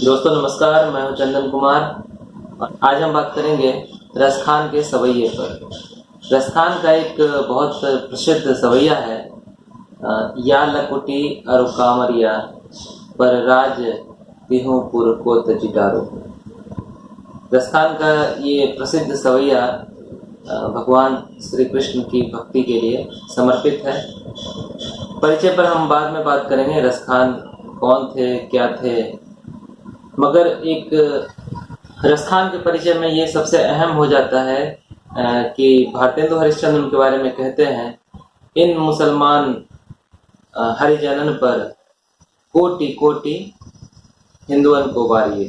दोस्तों नमस्कार, मैं हूं चंदन कुमार और आज हम बात करेंगे रसखान के सवैये पर। रसखान का एक बहुत प्रसिद्ध सवैया है, या लकुटी अरु कामरिया पर राज तिहुपुर को तजिडारो। रसखान का ये प्रसिद्ध सवैया भगवान श्री कृष्ण की भक्ति के लिए समर्पित है। परिचय पर हम बाद में बात करेंगे, रसखान कौन थे, क्या थे, मगर एक रसखान के परिचय में ये सबसे अहम हो जाता है कि भारतेंदु हरिश्चंद्र उनके बारे में कहते हैं, इन मुसलमान हरिजनन पर कोटि कोटि हिंदुअन को वारिये।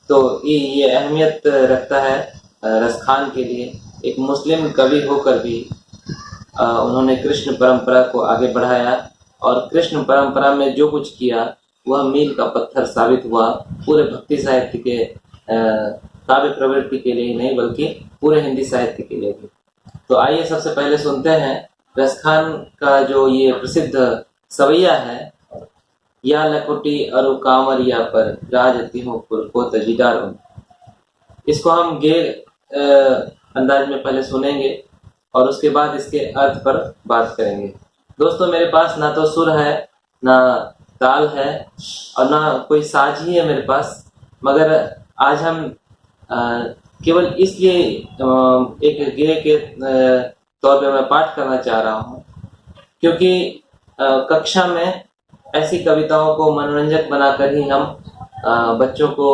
तो ये अहमियत रखता है रसखान के लिए। एक मुस्लिम कवि होकर भी उन्होंने कृष्ण परंपरा को आगे बढ़ाया और कृष्ण परंपरा में जो कुछ किया वह मील का पत्थर साबित हुआ, पूरे भक्ति साहित्य के काव्य प्रवृत्ति के लिए नहीं बल्कि पूरे हिंदी साहित्य के लिए भी। तो आइए सबसे पहले सुनते हैं रसखान का जो ये प्रसिद्ध सवैया है, या लकुटी अरु कामरिया पर राज तिहुपुर को तजिडारो। इसको हम गे अंदाज में पहले सुनेंगे और उसके बाद इसके अर्थ पर बात करेंगे। दोस्तों मेरे पास ना तो सुर है, ना ताल है और ना कोई साज ही है मेरे पास, मगर आज हम केवल इसलिए एक गे के तौर पे मैं पाठ करना चाह रहा हूँ क्योंकि कक्षा में ऐसी कविताओं को मनोरंजक बनाकर ही हम बच्चों को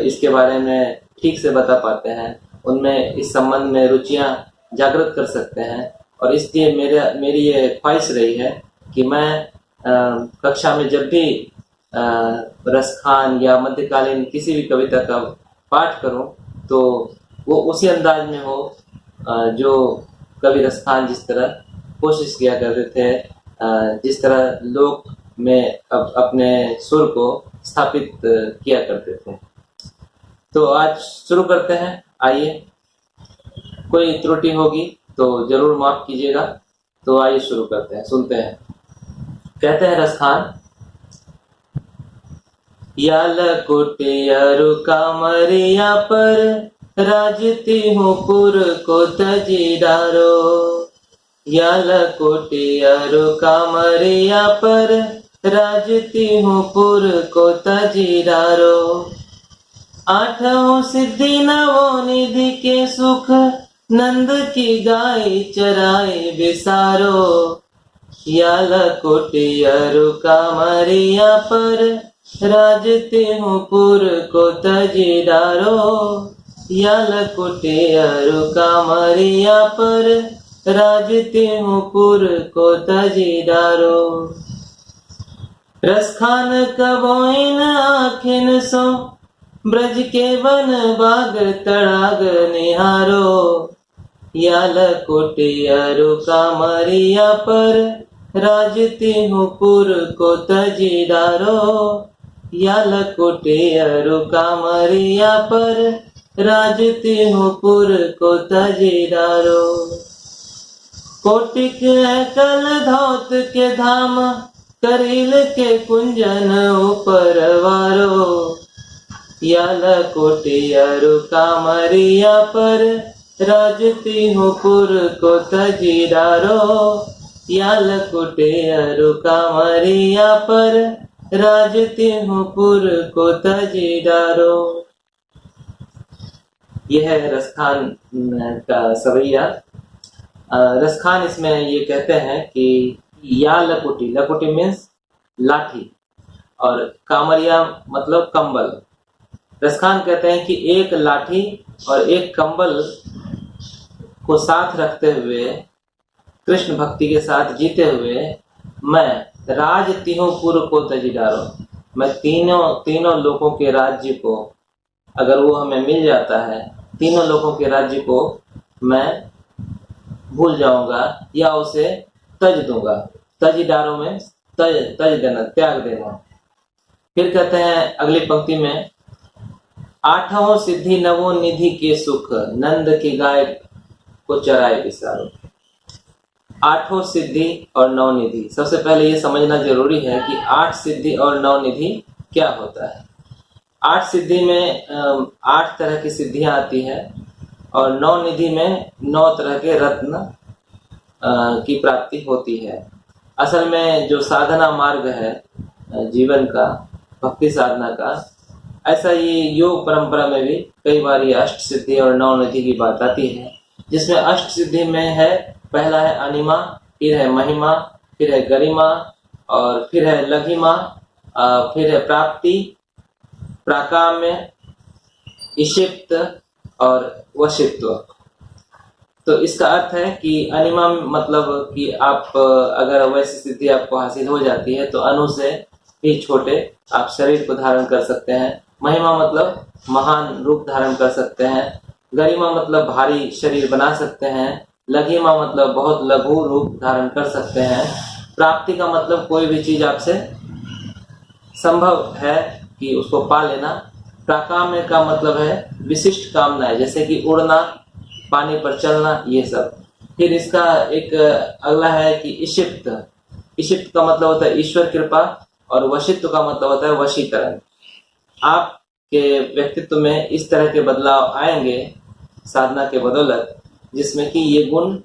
इसके बारे में ठीक से बता पाते हैं, उनमें इस संबंध में रुचियाँ जागृत कर सकते हैं। और इसलिए मेरी ये ख्वाहिश रही है कि मैं कक्षा में जब भी रसखान या मध्यकालीन किसी भी कविता का पाठ करूं तो वो उसी अंदाज में हो जो कवि रसखान जिस तरह कोशिश किया करते थे, जिस तरह लोक में अपने सुर को स्थापित किया करते थे। तो आज शुरू करते हैं। आइए, कोई त्रुटि होगी तो जरूर माफ कीजिएगा। तो आइए शुरू करते हैं, सुनते हैं। कहते हैं रसखान, या लकुटी अरु कामरिया पर राज तिहुपुर को तजिडारो। या लकुटी अरु कामरिया पर राज तिहुपुर को तजिडारो। आठों सिद्धि नवो निधि के सुख नंद की गाय चराए बिसारो। या लकुटी अरु कामरिया पर राज तिहुपुर को तजिडारो। या लकुटी अरु कामरिया पर राज तिहुपुर को तजिडारो। रसखान कबोइन आखिन सो ब्रज के वन बाग तड़ाग निहारो। या लकुटी अरु कामरिया पर राज तिहुपुर को तजिडारो। या लकुटी अरु कामरिया पर राज तिहुपुर को तजिडारो। कोटिक कल धौत के धाम करील के कुंजन ऊपर वारो। या लकुटी अरु कामरिया पर राज तिहुपुर को तजिडारो। या लकुटी अरु कामरिया पर राज तिहुपुर को तजिडारो। यह है रसखान का सवैया। रसखान इसमें ये कहते हैं कि या लकुटी, लकुटी मीन्स लाठी और कामरिया मतलब कंबल। रसखान कहते हैं कि एक लाठी और एक कंबल को साथ रखते हुए, कृष्ण भक्ति के साथ जीते हुए, मैं राज तिहुपुर को तजिडारो, मैं तीनों लोगों के राज्य को, अगर वो हमें मिल जाता है, तीनों लोगों के राज्य को मैं भूल जाऊंगा या उसे तज दूंगा। तजिडारो में तज देना, त्याग देना। फिर कहते हैं अगली पंक्ति में, आठों सिद्धि नवो निधि के सुख नंद की गाय को चराए बिसारो। आठों सिद्धि और नवनिधि। सबसे पहले ये समझना जरूरी है कि 8 सिद्धि और 9 निधि क्या होता है। 8 सिद्धि में 8 तरह की सिद्धियां आती है और 9 निधि में 9 तरह के रत्न की प्राप्ति होती है। असल में जो साधना मार्ग है जीवन का, भक्ति साधना का, ऐसा ये योग परंपरा में भी कई बार ये अष्ट सिद्धि और 9 निधि की बात आती है, जिसमें अष्ट सिद्धि में है, पहला है अनिमा, फिर है महिमा, फिर है गरिमा और फिर है लघिमा, फिर है प्राप्ति, प्राकाम्य, ईशिप्त और वशित्व। तो इसका अर्थ है कि अनिमा मतलब कि आप अगर वैसी स्थिति आपको हासिल हो जाती है तो अनु से भी छोटे आप शरीर को धारण कर सकते हैं। महिमा मतलब महान रूप धारण कर सकते हैं। गरिमा मतलब भारी शरीर बना सकते हैं। लघिमा मतलब बहुत लघु रूप धारण कर सकते हैं। प्राप्ति का मतलब कोई भी चीज आपसे संभव है कि उसको पा लेना। प्राकाम्य का मतलब है विशिष्ट कामनाएं, जैसे कि उड़ना, पानी पर चलना, ये सब। फिर इसका एक अगला है कि ईशिप्त। ईशिप्त का मतलब होता है ईश्वर कृपा और वशित्व का मतलब होता है वशीकरण। आपके व्यक्तित्व में इस तरह के बदलाव आएंगे साधना के बदौलत, जिसमें कि ये गुण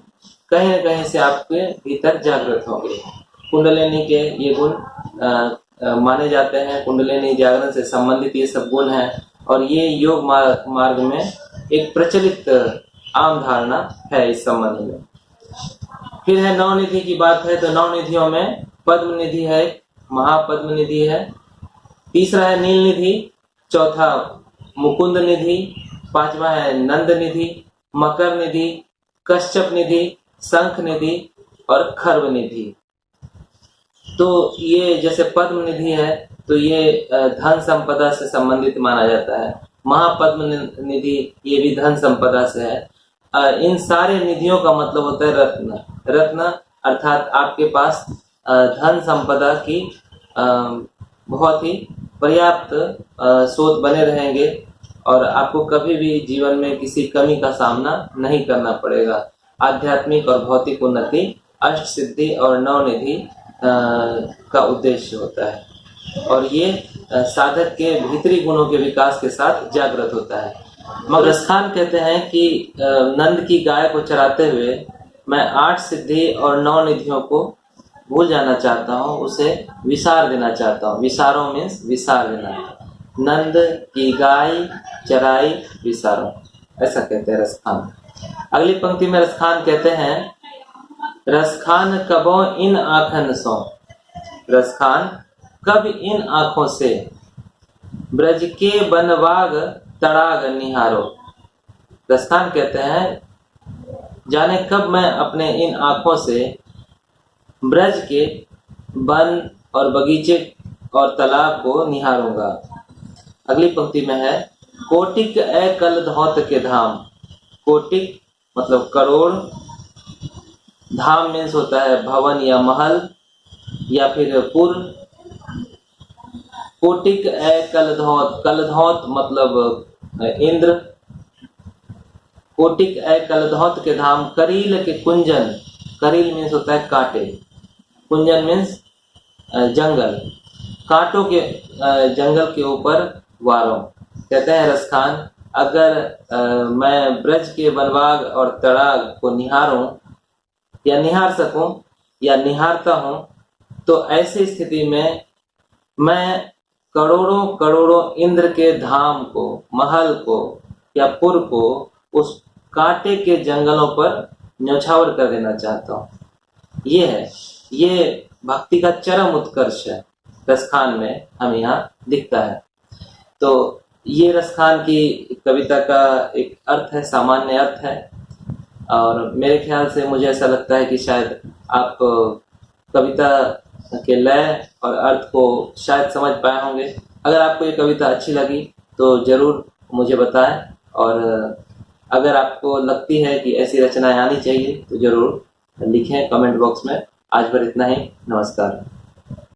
कहीं न कहीं से आपके भीतर जागृत होंगे। कुंडलिनी के ये गुण माने जाते हैं, कुंडलिनी जागरण से संबंधित ये सब गुण हैं और ये योग मार्ग में एक प्रचलित आम धारणा है इस संबंध में। फिर है 9 निधि की बात है तो 9 निधियों में पद्म निधि है, महापद्म निधि है, तीसरा है नील निधि, चौथा मुकुंद निधि, पांचवा है नंद निधि, मकर निधि, कश्यप निधि, शंख निधि और खर्व निधि। तो ये जैसे पद्म निधि है तो ये धन संपदा से संबंधित माना जाता है। महापद्म निधि ये भी धन संपदा से है। इन सारे निधियों का मतलब होता है रत्न। रत्न अर्थात आपके पास धन संपदा की बहुत ही पर्याप्त स्रोत बने रहेंगे और आपको कभी भी जीवन में किसी कमी का सामना नहीं करना पड़ेगा। आध्यात्मिक और भौतिक उन्नति अष्ट सिद्धि और 9 निधि का उद्देश्य होता है और ये साधक के भीतरी गुणों के विकास के साथ जागृत होता है। मगरस खान कहते हैं कि नंद की गाय को चराते हुए मैं 8 सिद्धि और 9 निधियों को भूल जाना चाहता हूँ, उसे विसार देना चाहता हूँ। विसारो मीन्स विसार देना। नंद की गाय चराई विसारो, ऐसा कहते हैं रस खान। अगली पंक्ति में रस खान कहते हैं, रसखान कबो इन आँखन सो, रसखान कब इन आंखों से ब्रज के बनवाग तड़ाग निहारो। रसखान कहते हैं, जाने कब मैं अपने इन आंखों से ब्रज के वन और बगीचे और तालाब को निहारूंगा। अगली पंक्ति में है, कोटिक ए कल धौत के धाम। कोटिक मतलब करोड़, धाम मीन्स होता है भवन या महल या फिर पुर। कोटिक ए कलधौत, कलधौत मतलब इंद्र। कोटिक ए कलधौत के धाम, करील के कुंजन। करील मीन्स होता है कांटे, कुंजन मीन्स जंगल, कांटों के जंगल के ऊपर वारों। कहते हैं रसखान, अगर मैं ब्रज के वनबाग और तड़ाग को निहारूं या निहार सकूं या निहारता हूं, तो ऐसी स्थिति में मैं करोड़ों करोड़ों इंद्र के धाम को, महल को या पुर को उस कांटे के जंगलों पर न्यौछावर कर देना चाहता हूँ। ये है, ये भक्ति का चरम उत्कर्ष है, रसखान में हमें यहाँ दिखता है। तो ये रसखान की कविता का एक अर्थ है, सामान्य अर्थ है और मेरे ख्याल से मुझे ऐसा लगता है कि शायद आप कविता के लय और अर्थ को शायद समझ पाए होंगे। अगर आपको ये कविता अच्छी लगी तो जरूर मुझे बताएं और अगर आपको लगती है कि ऐसी रचनाएं आनी चाहिए तो जरूर लिखें कमेंट बॉक्स में। आज भर इतना ही, नमस्कार।